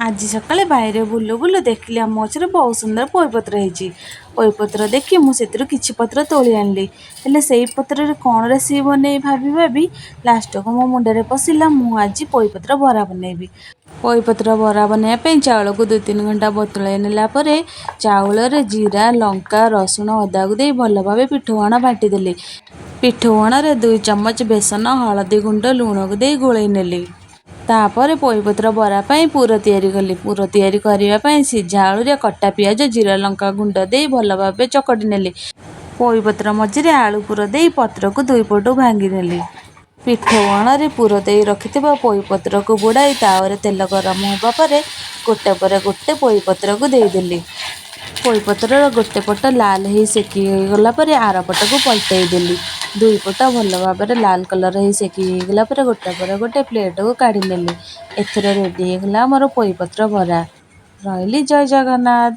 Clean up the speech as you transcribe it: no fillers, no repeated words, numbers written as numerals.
आज सकाଳେ बाहर बुलू बुलू देखिली आम गचर बहुत सुंदर पोईपत्र होती। पोईपत्र देखी मुझे किछि पत्र तोली आनली। हेले से पत्र कौन रेसिपी बन भाभी भाभी लास्ट को मो मुंडे पशिला मु आज पोईपत्र बरा बनैबी। पोईपत्र बरा बनवाई चाउल को 2-3 घंटा बतुलाई नेला परे चाउल रे जीरा लंका रसुण अदा को दे भल भाव पिठौआण बाटिदेली। पिठौआण रे 2 चमच बेसन हलदी गुंड लुण को दे गोलई नेली। तापर पोईपत्र बरा पाई पूर तैयारी कली। पूर तैयारी करने सीझा आलू रे कटा पियाज जीरा लंका गुंड दे भल भाव चकटी नेली। पोईपत्र मझिरे आलू पूर दे पत्र को 2 पटू भांगी नेली। पिठौआण रे पूर दे रखिथिबा पोईपत्र को बुड़ाई तावरे तेल गरम होबा परे गोटे पोईपत्र को देदेली। पोईपत्र गोटे पट लाल ही सेकी गला परे आर पट को पलटई देली। 2 पट भल भाव लाल कलर ही सेकी गला परे गोटे प्लेट को काढ़ी नेली। एथरे रेडी होगला मोर पोईपत्र बरा। रहिली जय जगन्नाथ।